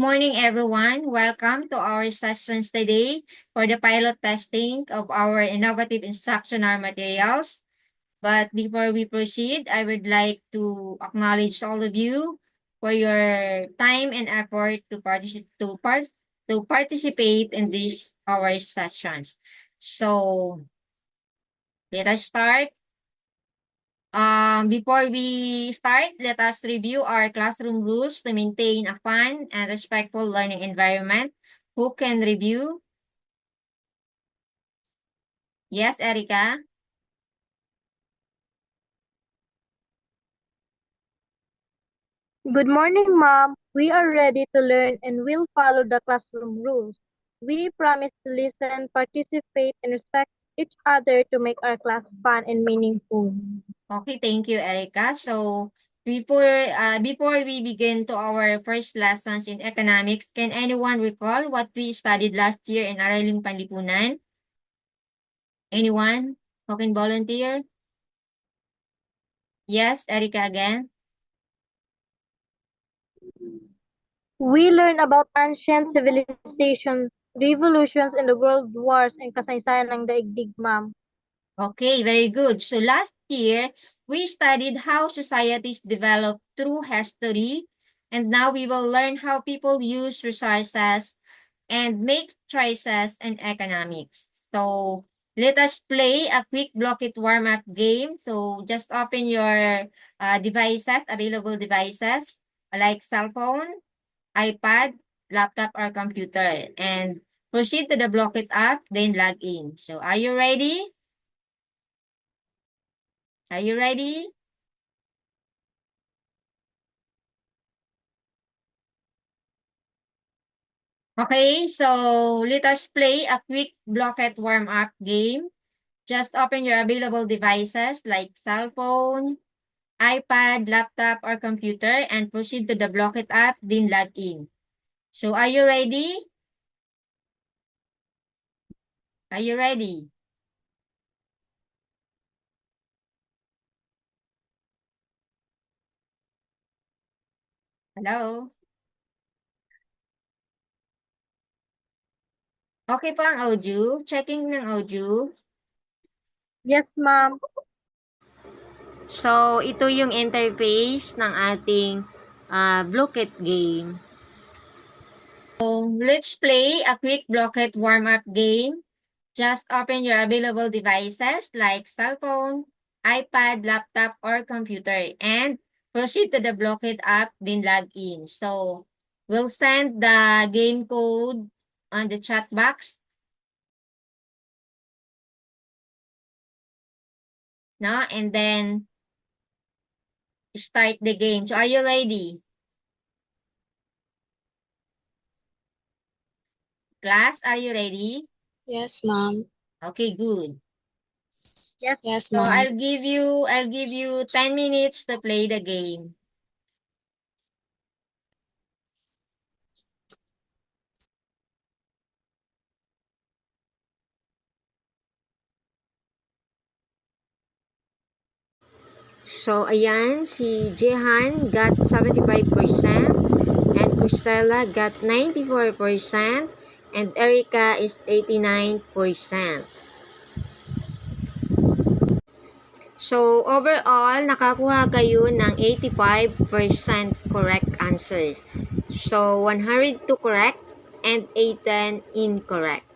morning, everyone. Welcome to our sessions today for the pilot testing of our innovative instructional materials. But before we proceed, I would like to acknowledge all of you for your time and effort to participate in these our sessions. So let us start. Before we start, let us review our classroom rules to maintain a fun and respectful learning environment. Who can review? Yes, Erica? Good morning, Mom. We are ready to learn and will follow the classroom rules. We promise to listen, participate, and respect each other to make our class fun and meaningful. Okay, thank you, Erica. So, before we begin to our first lessons in economics, can anyone recall what we studied last year in Araling Panlipunan? Anyone who can volunteer? Yes, Erica again. We learn about ancient civilizations, revolutions, and the world wars and kasaysayan ng daigdig, Ma'am. Okay, very good. So last year, we studied how societies develop through history, and now we will learn how people use resources and make choices in economics. So let us play a quick block it warm-up game. So just open your available devices, like cell phone, iPad, laptop, or computer, and proceed to the block it app, then log in. So are you ready? Are you ready? Okay, so let us play a quick blocked warm-up game. Just open your available devices like cell phone, iPad, laptop, or computer and proceed to the Blockit app, then log in. So are you ready? Are you ready? Hello? Okay pa ang audio? Checking ng audio. Yes, Ma'am. So, ito yung interface ng ating Blockit game. So, let's play a quick Blockit warm-up game. Just open your available devices like cell phone, iPad, laptop, or computer and proceed to the Blockit app, then log in. So, we'll send the game code on the chat box. No? And then, start the game. So, are you ready? Class, are you ready? Yes, ma'am. Okay, good. Yes. Yes, So, ma'am. I'll give you 10 minutes to play the game. So, ayan, si Jehan got 75% and Cristela got 94% and Erica is 89%. So, overall, nakakuha kayo ng 85% correct answers. So, 102 correct and 18 incorrect.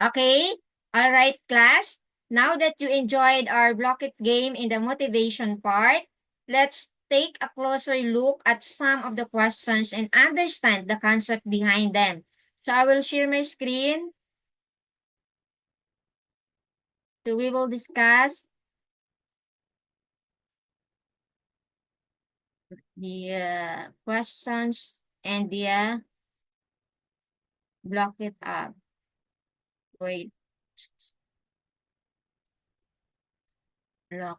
Okay? All right, class. Now that you enjoyed our block it game in the motivation part, let's take a closer look at some of the questions and understand the concept behind them. So I will share my screen. So we will discuss the questions and the block it up. Wait. Block.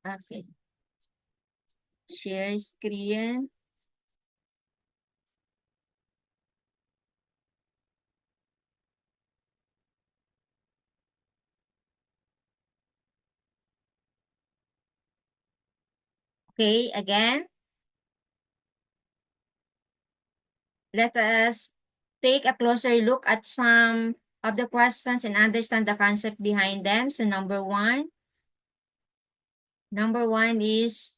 Okay. Share screen. Okay, again. let us take a closer look at some of the questions and understand the concept behind them. So number one is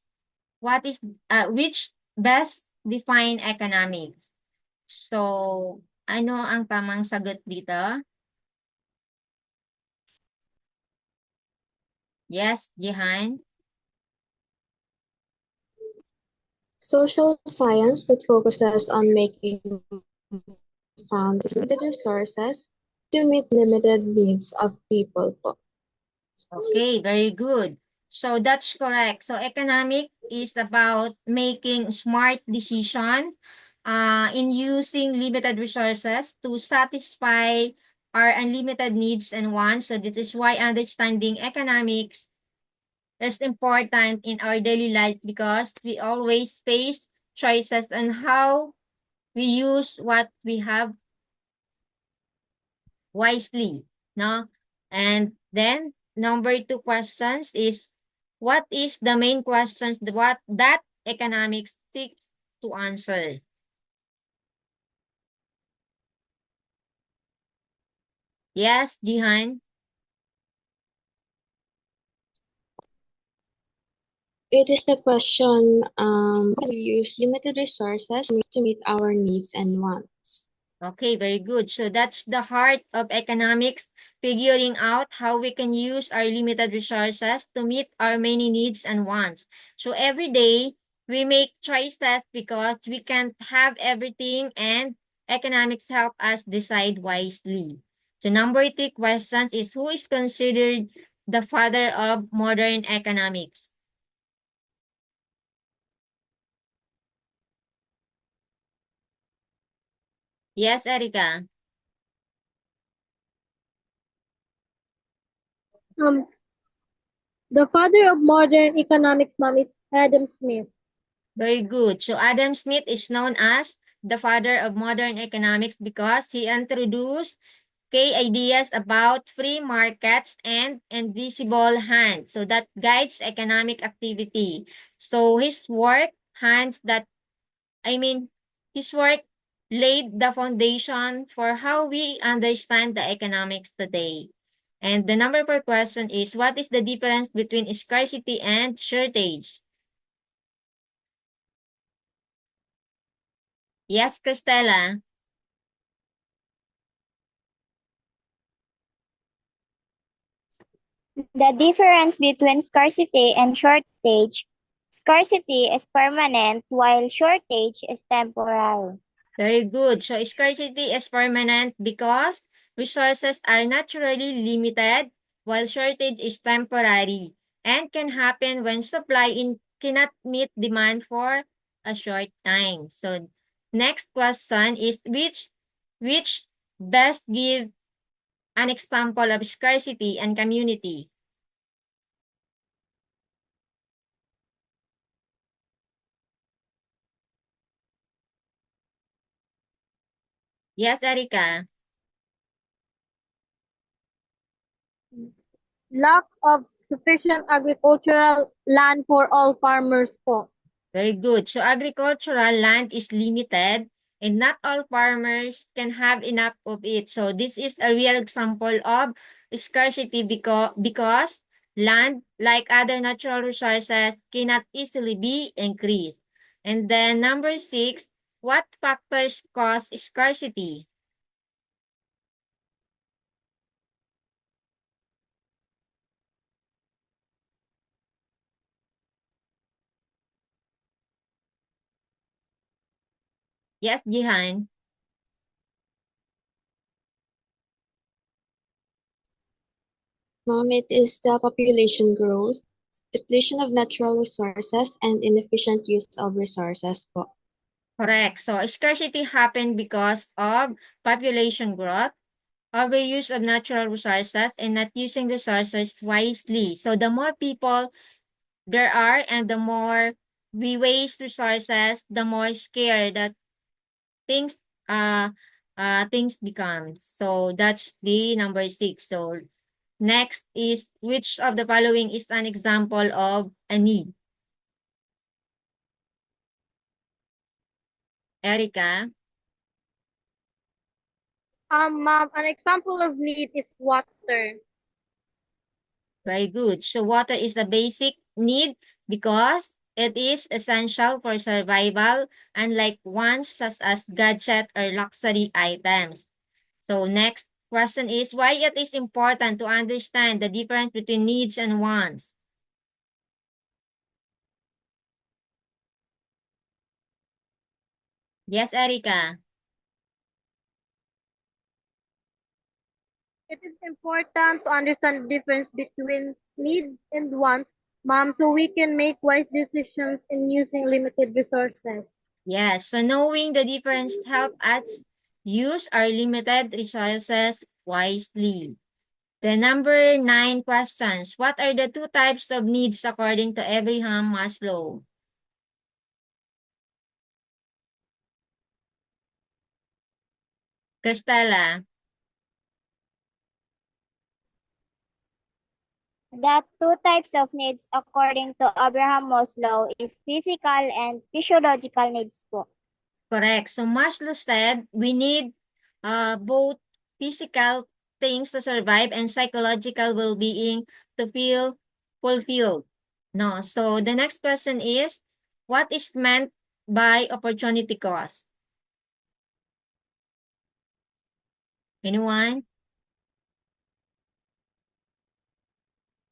which best define economics? So, ano ang tamang sagot dito? Yes, Jihan? Social science that focuses on making sound limited resources to meet limited needs of people po. Okay, very good. So that's correct. So economic is about making smart decisions in using limited resources to satisfy our unlimited needs and wants. So this is why understanding economics is important in our daily life because we always face choices on how we use what we have wisely, no? And then number two questions is what is the main questions that economics seeks to answer? Yes, Jihan? It is the question, we use limited resources to meet our needs and wants. Okay, very good. So that's the heart of economics, figuring out how we can use our limited resources to meet our many needs and wants. So every day, we make choices because we can't have everything and economics help us decide wisely. So number three question is who is considered the father of modern economics? Yes, Erica. The father of modern economics, ma'am, is Adam Smith. Very good. So Adam Smith is known as the father of modern economics because he introduced key ideas about free markets and invisible hand. So that guides economic activity. So his work, hands that, I mean, his work laid the foundation for how we understand the economics today. And the number four question is, what is the difference between scarcity and shortage? Yes, Christella. The difference between scarcity and shortage. Scarcity is permanent while shortage is temporary. Very good. So scarcity is permanent because resources are naturally limited while shortage is temporary and can happen when cannot meet demand for a short time. So next question is which best give an example of scarcity and community? Yes, Erica. Lack of sufficient agricultural land for all farmers po. Very good. So agricultural land is limited and not all farmers can have enough of it. So this is a real example of scarcity because land, like other natural resources, cannot easily be increased. And then number six, what factors cause scarcity? Yes, Jihan. It is the population growth, depletion of natural resources, and inefficient use of resources po. Correct. So scarcity happened because of population growth, overuse of natural resources, and not using resources wisely. So the more people there are and the more we waste resources, the more scared that things things become. So that's the number six. So next is which of the following is an example of a need? Erica? Ma'am, an example of need is water. Very good. So water is the basic need because it is essential for survival, unlike wants such as gadget or luxury items. So next question is why it is important to understand the difference between needs and wants. Yes, Erica. It is important to understand the difference between needs and wants, ma'am, so we can make wise decisions in using limited resources. Yes, so knowing the difference help us use our limited resources wisely. The number 9 questions. What are the two types of needs according to Abraham Maslow? Cristela. The two types of needs according to Abraham Maslow is physical and physiological needs po. Correct. So Maslow said we need both physical things to survive and psychological well-being to feel fulfilled. No. So the next question is, what is meant by opportunity cost? Anyone?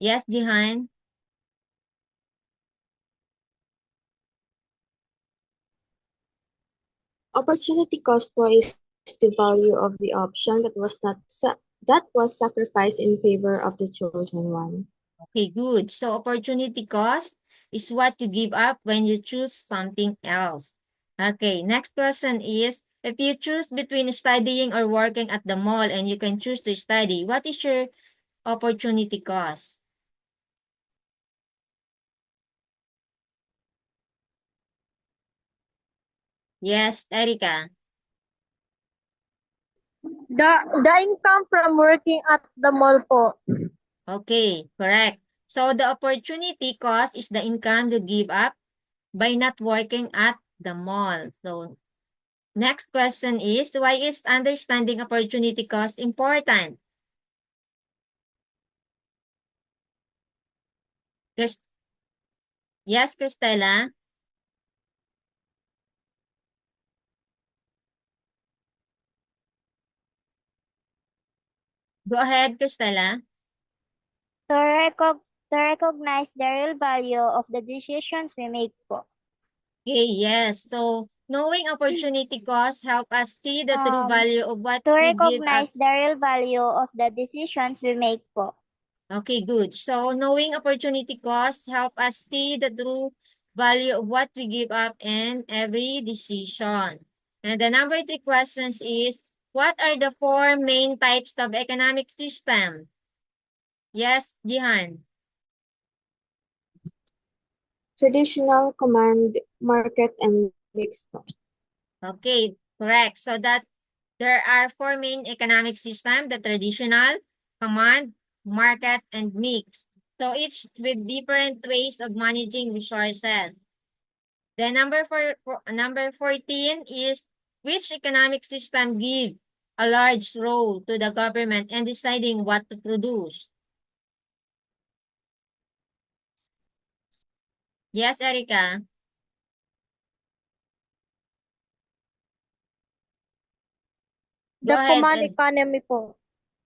Yes, Jihan? Opportunity cost po is the value of the option that was sacrificed in favor of the chosen one. Okay, good. So opportunity cost is what you give up when you choose something else. Okay, next question is, if you choose between studying or working at the mall and you can choose to study, what is your opportunity cost? Yes, Erica. The income from working at the mall po. Okay, correct. So the opportunity cost is the income you give up by not working at the mall. So next question is, why is understanding opportunity cost important? Yes, Cristela. Go ahead, Cristela. To, to recognize the real value of the decisions we make po. Okay, yes. So, knowing opportunity cost help us see the true value of what To we give up. recognize the real value of the decisions we make po. Okay, good. So, knowing opportunity cost help us see the true value of what we give up in every decision. And the number 3 questions is, what are the 4 main types of economic system? Yes, Jihan. Traditional, command, market, and mixed. Okay, correct. So that there are 4 main economic systems, the traditional, command, market, and mix. So each with different ways of managing resources. The number 14 is, which economic system give a large role to the government in deciding what to produce? Yes, Erica. Go The ahead. command economy po.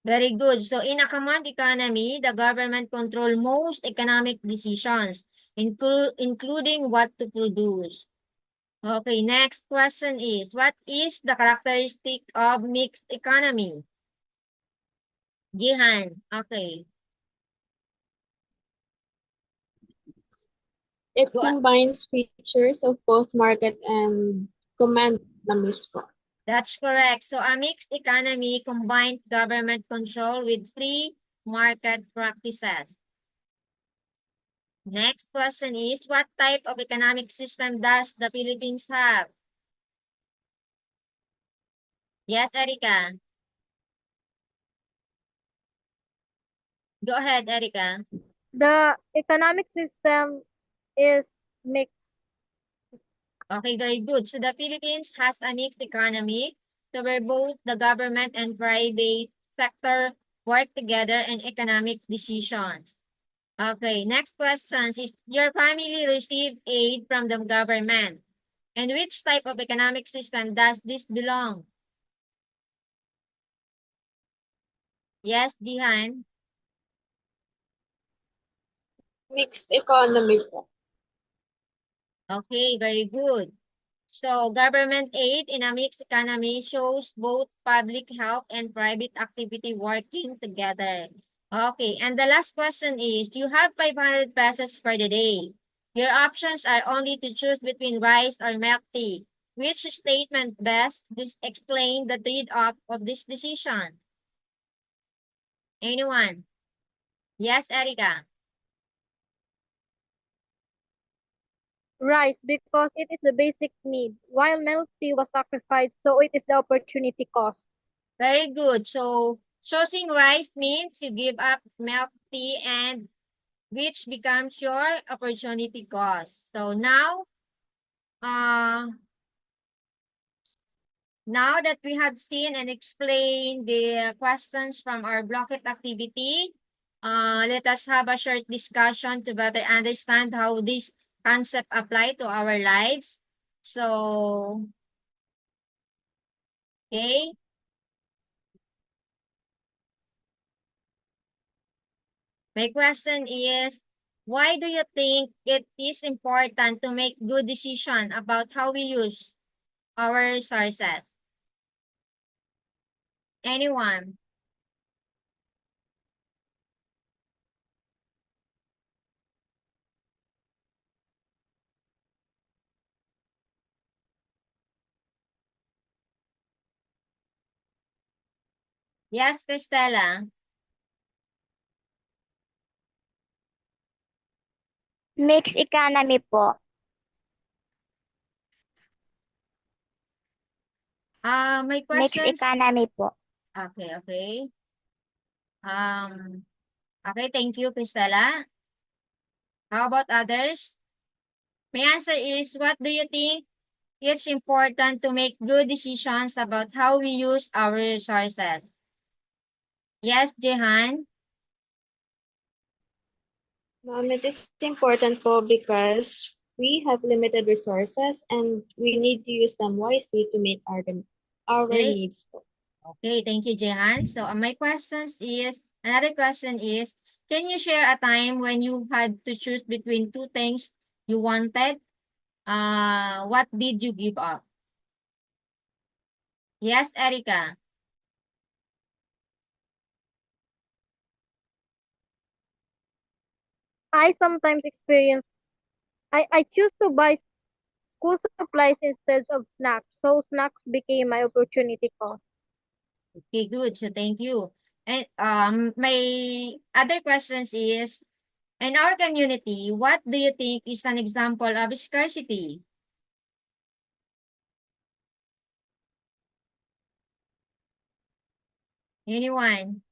Very good. So in a command economy, the government control most economic decisions, including what to produce. Okay, next question is, what is the characteristic of mixed economy? Gihan, okay. It Go, combines features of both market and command na mismo. that's correct. So a mixed economy combines government control with free market practices. Next question is, what type of economic system does the Philippines have? Yes, Erica. Go ahead, Erica. The economic system is mixed. Okay, very good. So the Philippines has a mixed economy So where both the government and private sector work together in economic decisions. Okay, next question is, your family receive aid from the government. And which type of economic system does this belong? Yes, Jihan? Mixed economy po. Okay, very good. So government aid in a mixed economy shows both public help and private activity working together. Okay, and the last question is, you have 500 pesos for the day. Your options are only to choose between rice or milk tea. Which statement best explain the trade-off of this decision? Anyone? Yes, Erica. Rice, because it is the basic need, while milk tea was sacrificed, so it is the opportunity cost. Very good. So choosing rice means you give up milk tea, and which becomes your opportunity cost. So uh, now that we have seen and explained the questions from our blocked activity, let us have a short discussion to better understand how this concept apply to our lives. So, okay. My question is, why do you think it is important to make good decision about how we use our resources? Anyone? Yes, Cristela. Mixed economy po. My Mixed questions. economy po. Okay, okay. Okay, thank you, Cristela. How about others? My answer is, what do you think? It's important to make good decisions about how we use our resources. Yes, Jehan? Ma'am, it is important po because we have limited resources and we need to use them wisely to meet our Okay. needs po. Okay, thank you, Jehan. So another question is, can you share a time when you had to choose between two things you wanted? What did you give up? Yes, Erica. I sometimes experience, I choose to buy school supplies instead of snacks, so snacks became my opportunity cost. Okay, good. So thank you. And my other questions is, in our community, what do you think is an example of scarcity? Anyone?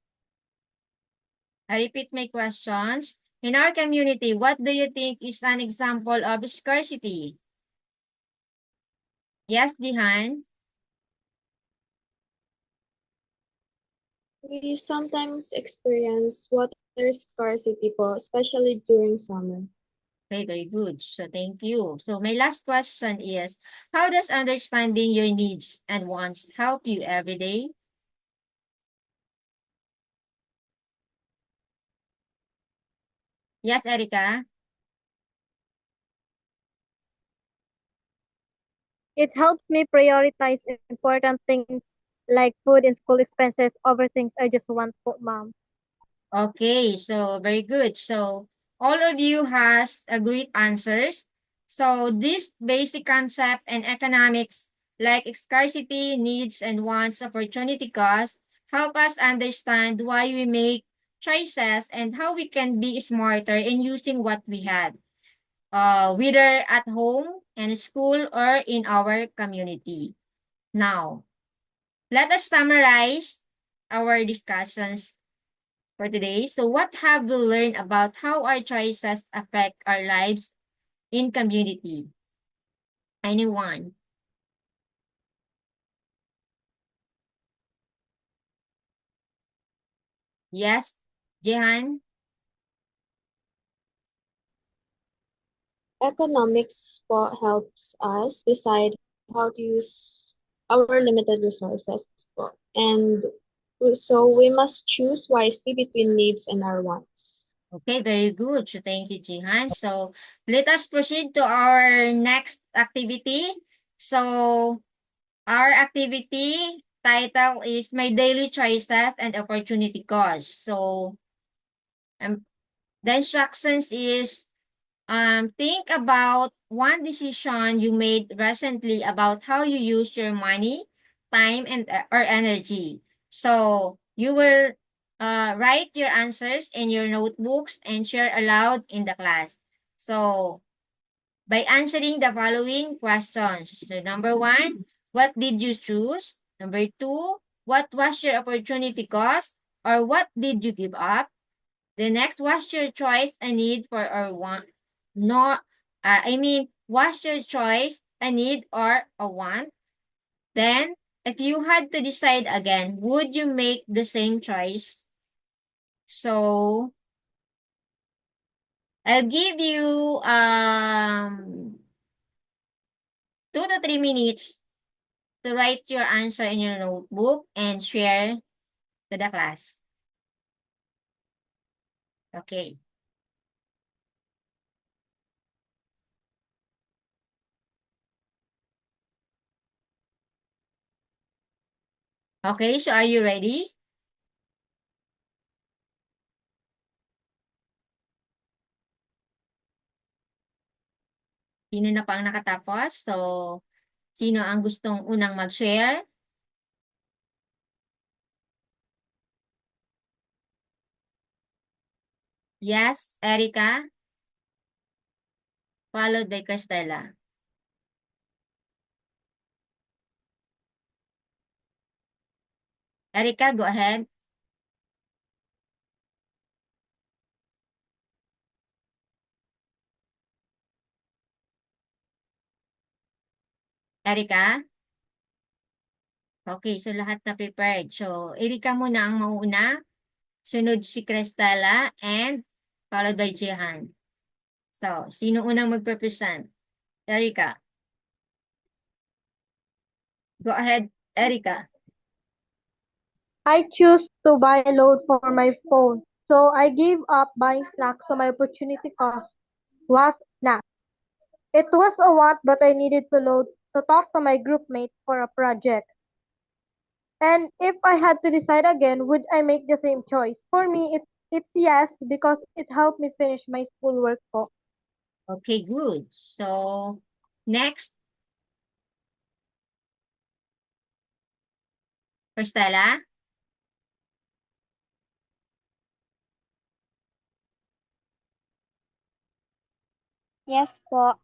I repeat my questions. In our community, what do you think is an example of scarcity? Yes, Dihan? We sometimes experience water scarcity po, especially during summer. Okay, very good. So thank you. So my last question is, how does understanding your needs and wants help you every day? Yes, Erica? It helps me prioritize important things like food and school expenses over things I just want for mom. Okay, so very good. So all of you has great answers. So this basic concept in economics, like scarcity, needs, and wants, opportunity cost, help us understand why we make choices and how we can be smarter in using what we have, whether at home, in school, or in our community. Now, let us summarize our discussions for today. So what have we learned about how our choices affect our lives in community? Anyone? Yes, Jehan? Economics po helps us decide how to use our limited resources po. And so we must choose wisely between needs and our wants. Okay, very good. So thank you, Jihan. So let us proceed to our next activity. So our activity title is My Daily Choices and Opportunity Cost. So the instructions is think about one decision you made recently about how you use your money, time, and or energy. So you will write your answers in your notebooks and share aloud in the class. So by answering the following questions. So number one, what did you choose? Number two, what was your opportunity cost? Or what did you give up? The next, what's your choice, a need for or want? No, what's your choice, a need or a want? Then, if you had to decide again, would you make the same choice? So, I'll give you 2 to 3 minutes to write your answer in your notebook and share to the class. Okay. Okay, so are you ready? Sino na pang nakatapos? So, sino ang gustong unang mag-share? Yes, Erica, followed by Castella. Erica, go ahead. Erica? Okay, so lahat na prepared. So, Erica muna ang mauuna. Sunod si Cristela and followed by Jehan. So, sino unang magpe-present? Erica. Go ahead, Erica. I choose to buy a load for my phone, so I gave up buying snacks, so my opportunity cost was snacks. It was a want, but I needed to load to talk to my group mates for a project. And if I had to decide again, would I make the same choice? For me, it's yes, because it helped me finish my schoolwork po. Okay, good. So, next. Cristela? Yes po.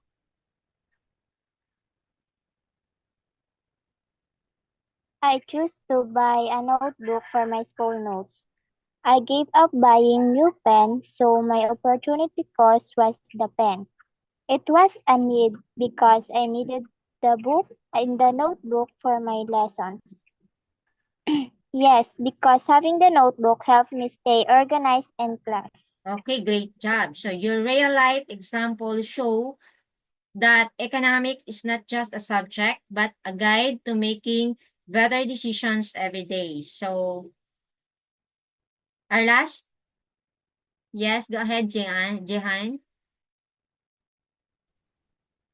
I choose to buy a notebook for my school notes. I gave up buying new pen, so my opportunity cost was the pen. It was a need because I needed the book and the notebook for my lessons. Yes, because having the notebook helped me stay organized in class. Okay, great job. So, your real-life examples show that economics is not just a subject, but a guide to making better decisions every day. So, our last? Yes, go ahead, Jehan.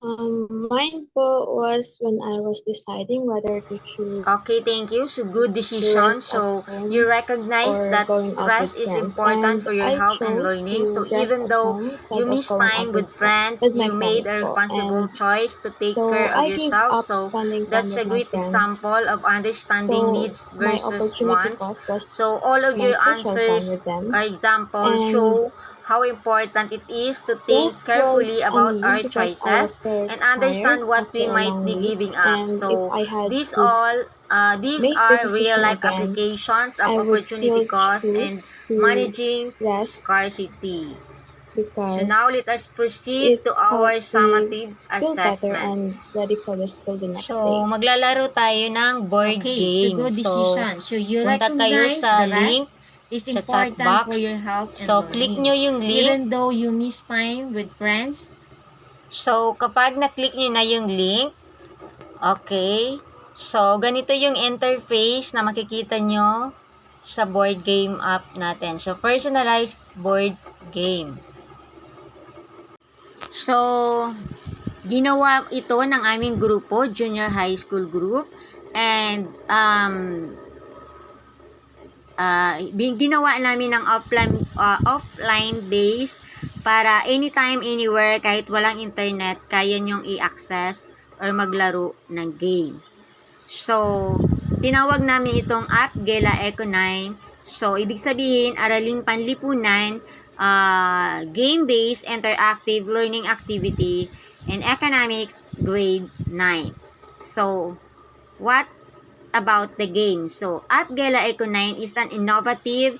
Mine po was when I was deciding whether to choose Okay, thank you. So, good to decision. rest at So, home you recognize or that going out with rest is friends. important And for your I health and chose learning. So, to rest even at though home you instead of miss going time out with, with friends, with my you made friends a po. responsible And choice to take so care of I gave yourself. up So, spending time that's a with my great example friends. of understanding So needs my versus opportunity wants. cost was So, all of my your social time answers with them. or examples And show how important it is to think rest carefully was a about need our because I was choices very and tired understand what we after a might long be week. giving up. And if So, I had these to these make the are real decision life again, applications of I would opportunity still cost and choose to managing rest scarcity. So now let because us proceed it to our helped me summative feel better assessment. and ready for the school the next So, day. maglalaro tayo ng board Okay, game. so good So, decision. So you punta tayo recognize sa the rest link is sa chat important for box. your health and So, click learning. nyo yung link. Even though you miss time with friends. So, kapag na-click nyo na yung link, okay, so, ganito yung interface na makikita nyo sa board game app natin. So, personalized board game. So, ginawa ito ng aming grupo, junior high school group, and ginawa namin ng offline base para anytime, anywhere, kahit walang internet, kaya nyong i-access or maglaro ng game. So, tinawag namin itong app Gela Eco 9. So, ibig sabihin, araling panlipunan, game-based interactive learning activity, and economics grade 9. So, what about the game? So, App Gela Eco 9 is an innovative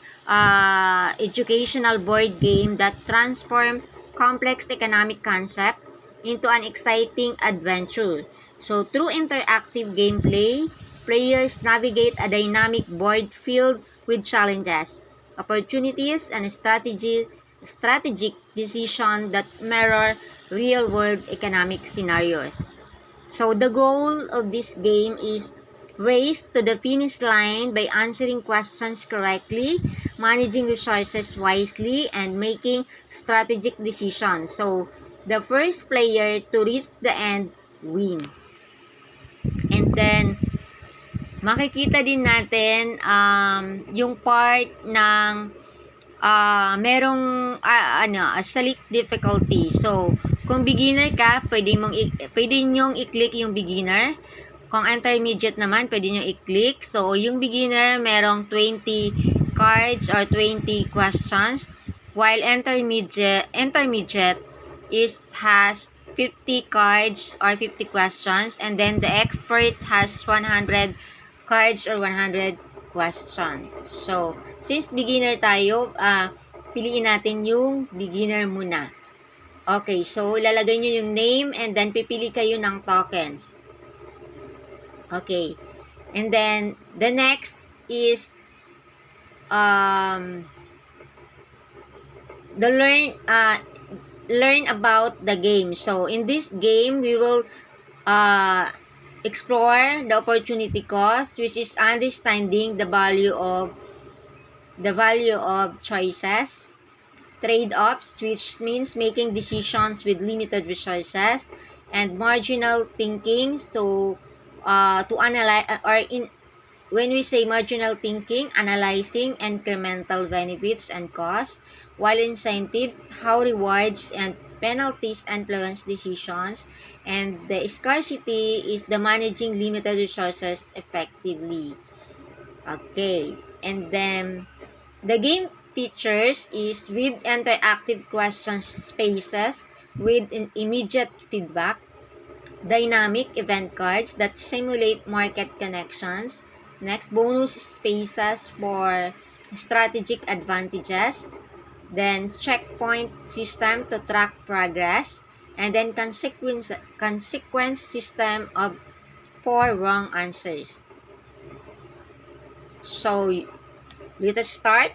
educational board game that transforms complex economic concept into an exciting adventure. So, through interactive gameplay, players navigate a dynamic board filled with challenges, opportunities, and strategic decisions that mirror real-world economic scenarios. So, the goal of this game is race to the finish line by answering questions correctly, managing resources wisely, and making strategic decisions. So, the first player to reach the end wins. And then, makikita din natin yung part ng merong select difficulty. So, kung beginner ka, pwede nyong i-click yung beginner. Kung intermediate naman, pwede nyo i-click. So, yung beginner, merong 20 cards or 20 questions. While intermediate has 50 cards or 50 questions. And then, the expert has 100 cards or 100 questions. So, since beginner tayo, piliin natin yung beginner muna. Okay, so ilalagay nyo yung name and then pipili kayo ng tokens. Okay. And then, the next is the learn about the game. So, in this game, we will explore the opportunity cost, which is understanding the value of choices, trade-offs, which means making decisions with limited resources, and marginal thinking. So, to analyze when we say marginal thinking, analyzing incremental benefits and costs, while incentives, how rewards and penalties influence decisions, and the scarcity is the managing limited resources effectively. Okay, and then the game features is with interactive question spaces with immediate feedback, dynamic event cards that simulate market connections, next bonus spaces for strategic advantages, then checkpoint system to track progress, and then consequence system of 4 wrong answers. So, let us start.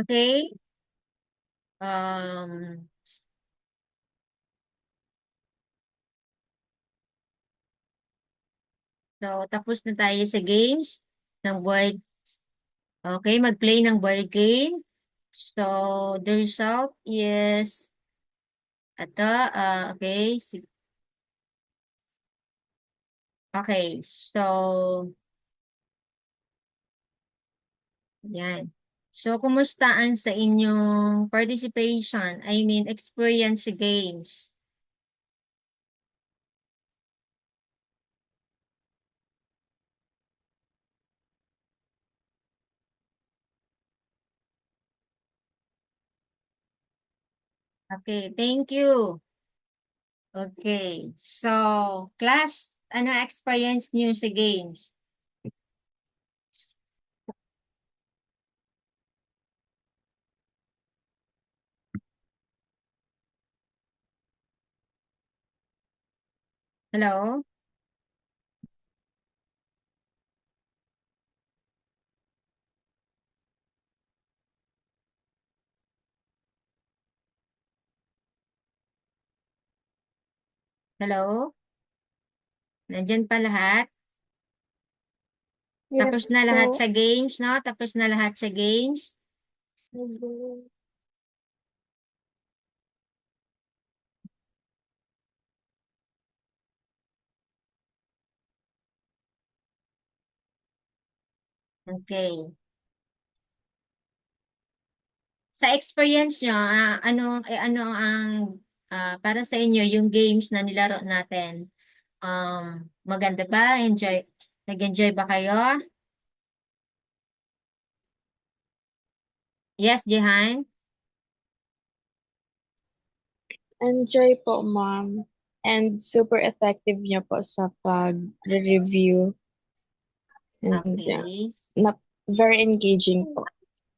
Okay? Um, so, tapos na tayo sa games ng board. Okay, mag-play ng board game. So, the result is ito. Okay. Okay, so, yan. So, kumusta ang sa inyong participation? I mean, experience sa games? Okay, thank you. Okay, so, class, ano experience niyo sa games? Hello? Hello? Nandyan pa lahat? Yes Tapos na lahat po. sa games, no? Tapos na lahat sa games? Okay. Sa experience nyo, ano ang para sa inyo yung games na nilaro natin? Maganda ba? Nag-enjoy ba kayo? Yes, Jehan? Enjoy po, ma'am. And super effective niya po sa pag-review. And yeah, Okay. very engaging po.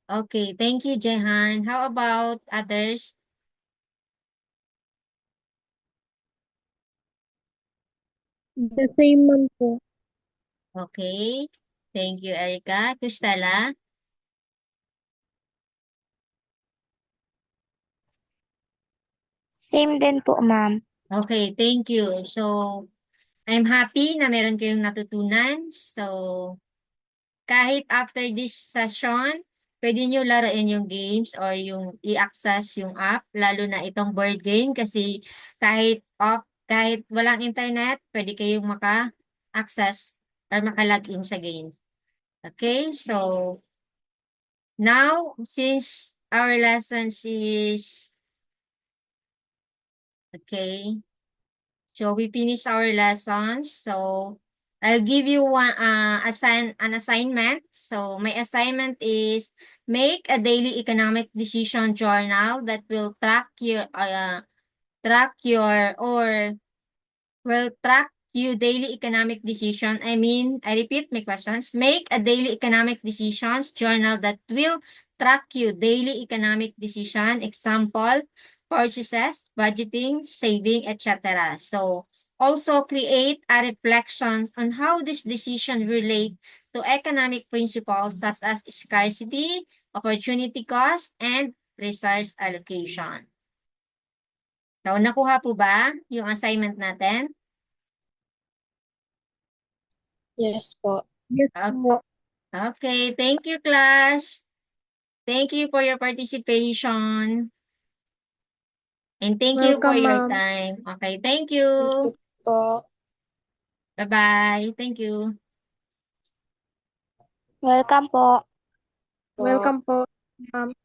Okay, thank you, Jehan. How about others? The same man po. Okay. Thank you, Erica. Cristela? Same din po, ma'am. Okay, thank you. So, I'm happy na meron kayong natutunan. So, kahit after this session, pwede nyo laruin yung games or yung i-access yung app, lalo na itong board game kasi kahit walang internet, pwede kayong maka-access or maka-login sa games. Okay, so now, since our lessons is, okay, so we finish our lessons. So I'll give you an assignment. So my assignment is make a daily economic decision journal that will track you daily economic decision. I repeat my questions. Make a daily economic decisions journal that will track you daily economic decision. Example, purchases, budgeting, saving, etc. So, also create a reflections on how this decision relate to economic principles such as scarcity, opportunity cost, and resource allocation. So, nakuha po ba yung assignment natin? Yes po. Yes po. Okay, thank you, class. Thank you for your participation. And thank you for Welcome, your ma'am. time. Okay, thank Thank you. you po. Bye-bye. Thank you. Welcome po. Po. Welcome po, ma'am.